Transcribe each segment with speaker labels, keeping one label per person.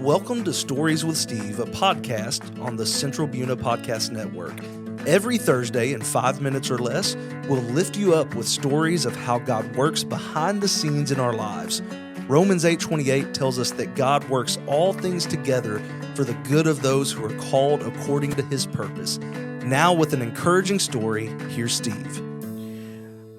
Speaker 1: Welcome to Stories with Steve, a podcast on the Central Buna Podcast Network. Every Thursday in 5 minutes or less, we'll lift you up with stories of how God works behind the scenes in our lives. Romans 8:28 tells us that God works all things together for the good of those who are called according to his purpose. Now with an encouraging story, here's Steve.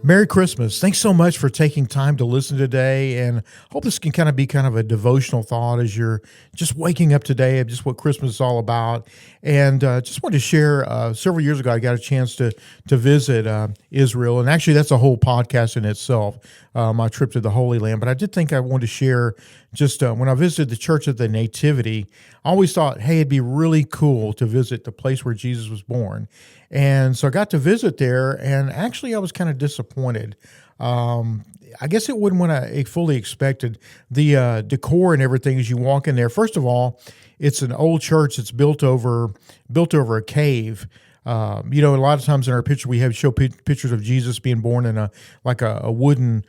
Speaker 2: Merry Christmas. Thanks so much for taking time to listen today, and hope this can kind of a devotional thought as you're just waking up today of just what Christmas is all about. And just wanted to share, several years ago, I got a chance to visit Israel, and actually that's a whole podcast in itself, my trip to the Holy Land. But I did think I wanted to share just when I visited the Church of the Nativity, I always thought, hey, it'd be really cool to visit the place where Jesus was born. And so I got to visit there, and actually I was kind of disappointed. I guess it wasn't what I fully expected. The decor and everything as you walk in there. First of all, it's an old church that's built over a cave. A lot of times in our picture we show pictures of Jesus being born in a wooden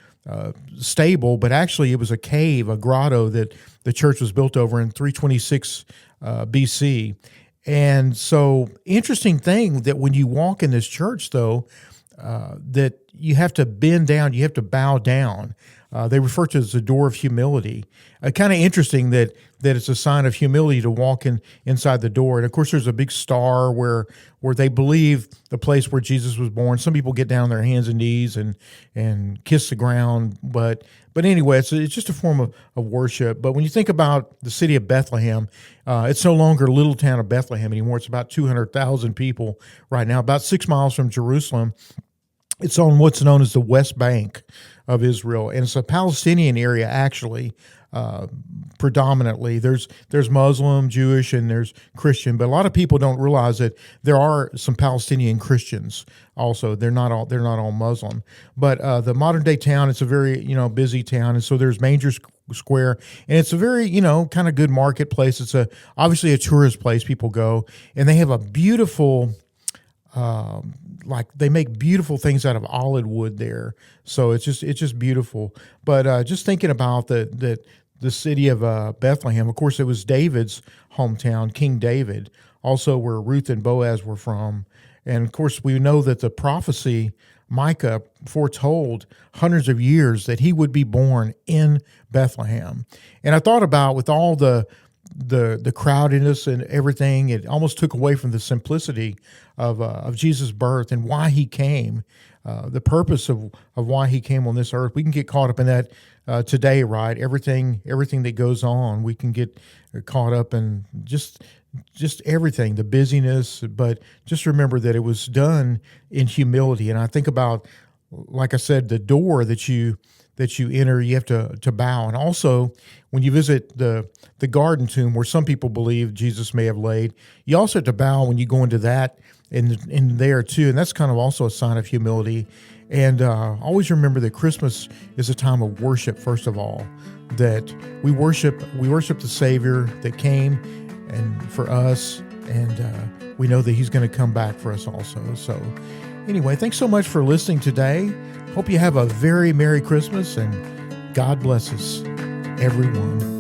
Speaker 2: stable, but actually it was a cave, a grotto that the church was built over in 326 BC. And so, interesting thing that when you walk in this church, though, that you have to bend down, you have to bow down. They refer to it as the door of humility. Kind of interesting that it's a sign of humility to walk inside the door. And of course, there's a big star where they believe the place where Jesus was born. Some people get down on their hands and knees and kiss the ground, but anyway, it's just a form of worship. But when you think about the city of Bethlehem, it's no longer a little town of Bethlehem anymore. It's about 200,000 people right now, about 6 miles from Jerusalem. It's on what's known as the West Bank of Israel, and it's a Palestinian area actually. Predominantly, there's Muslim, Jewish, and there's Christian, but a lot of people don't realize that there are some Palestinian Christians also. They're not all Muslim, but the modern day town, it's a very busy town, and so there's Manger Square, and it's a very kind of good marketplace. It's obviously a tourist place. People go, and they have a beautiful. They make beautiful things out of olive wood there, so it's just beautiful. But just thinking about the city of Bethlehem, of course, it was David's hometown, King David, also where Ruth and Boaz were from, and of course we know that the prophecy Micah foretold hundreds of years that he would be born in Bethlehem. And I thought about with all the crowdedness and everything, it almost took away from the simplicity of Jesus' birth and why he came, the purpose of why he came on this earth. We can get caught up in that today, right? Everything that goes on, we can get caught up in just everything, the busyness. But just remember that it was done in humility. And I think about, like I said, the door that you enter, you have to bow. And also, when you visit the garden tomb where some people believe Jesus may have laid, you also have to bow when you go into that in there too. And that's kind of also a sign of humility. And always remember that Christmas is a time of worship, first of all, that we worship the Savior that came and for us, and we know that he's going to come back for us also. So anyway, thanks so much for listening today. Hope you have a very Merry Christmas, and God bless us, everyone.